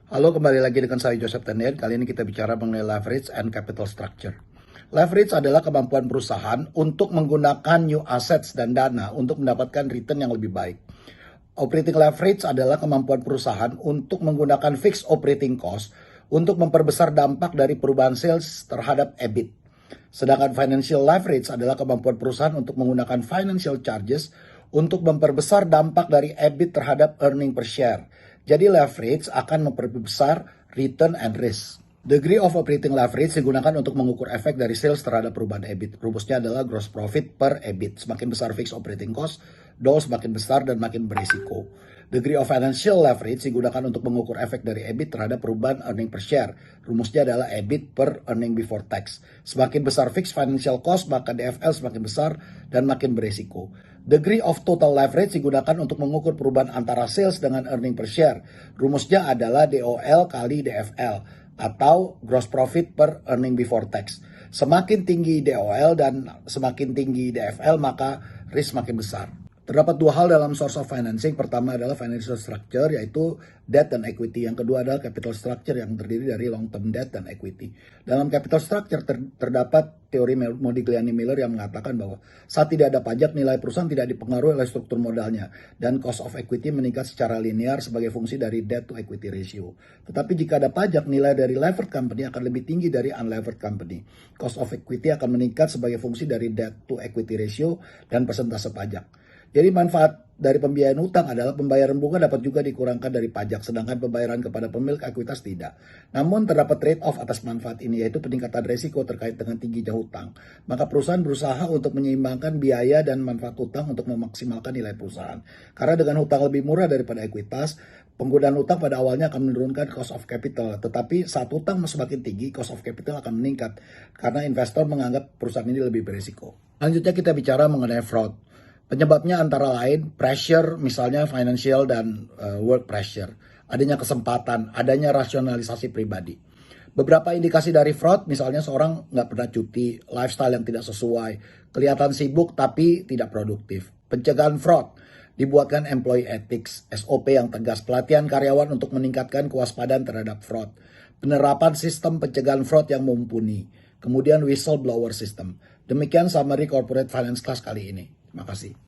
Halo, kembali lagi dengan saya Joseph Tendian. Kali ini kita bicara mengenai leverage and capital structure. Leverage adalah kemampuan perusahaan untuk menggunakan new assets dan dana untuk mendapatkan return yang lebih baik. Operating leverage adalah kemampuan perusahaan untuk menggunakan fixed operating cost untuk memperbesar dampak dari perubahan sales terhadap EBIT. Sedangkan financial leverage adalah kemampuan perusahaan untuk menggunakan financial charges untuk memperbesar dampak dari EBIT terhadap earning per share. Jadi leverage akan memperbesar return and risk. Degree of operating leverage digunakan untuk mengukur efek dari sales terhadap perubahan EBIT. Rumusnya adalah gross profit per EBIT. Semakin besar fixed operating cost, DOL semakin besar dan makin berisiko. Degree of financial leverage digunakan untuk mengukur efek dari EBIT terhadap perubahan earning per share. Rumusnya adalah EBIT per earning before tax. Semakin besar fixed financial cost, maka DFL semakin besar dan makin berisiko. Degree of total leverage digunakan untuk mengukur perubahan antara sales dengan earning per share. Rumusnya adalah DOL kali DFL atau gross profit per earning before tax. Semakin tinggi DOL dan semakin tinggi DFL, maka risk makin besar. Terdapat dua hal dalam source of financing. Pertama adalah financial structure, yaitu debt dan equity. Yang kedua adalah capital structure yang terdiri dari long term debt dan equity. Dalam capital structure terdapat teori Modigliani-Miller yang mengatakan bahwa saat tidak ada pajak, nilai perusahaan tidak dipengaruhi oleh struktur modalnya dan cost of equity meningkat secara linear sebagai fungsi dari debt to equity ratio. Tetapi jika ada pajak, nilai dari levered company akan lebih tinggi dari unlevered company. Cost of equity akan meningkat sebagai fungsi dari debt to equity ratio dan persentase pajak. Jadi manfaat dari pembiayaan utang adalah pembayaran bunga dapat juga dikurangkan dari pajak, sedangkan pembayaran kepada pemilik ekuitas tidak. Namun terdapat trade-off atas manfaat ini, yaitu peningkatan risiko terkait dengan tingginya hutang. Maka perusahaan berusaha untuk menyeimbangkan biaya dan manfaat utang untuk memaksimalkan nilai perusahaan. Karena dengan hutang lebih murah daripada ekuitas, penggunaan utang pada awalnya akan menurunkan cost of capital. Tetapi saat utang semakin tinggi, cost of capital akan meningkat karena investor menganggap perusahaan ini lebih berisiko. Selanjutnya kita bicara mengenai fraud. Penyebabnya antara lain pressure, misalnya financial dan work pressure. Adanya kesempatan, adanya rasionalisasi pribadi. Beberapa indikasi dari fraud, misalnya seorang nggak pernah cuti, lifestyle yang tidak sesuai, kelihatan sibuk tapi tidak produktif. Pencegahan fraud, dibuatkan employee ethics, SOP yang tegas, pelatihan karyawan untuk meningkatkan kewaspadaan terhadap fraud. Penerapan sistem pencegahan fraud yang mumpuni. Kemudian whistleblower system. Demikian summary corporate finance class kali ini. Terima kasih.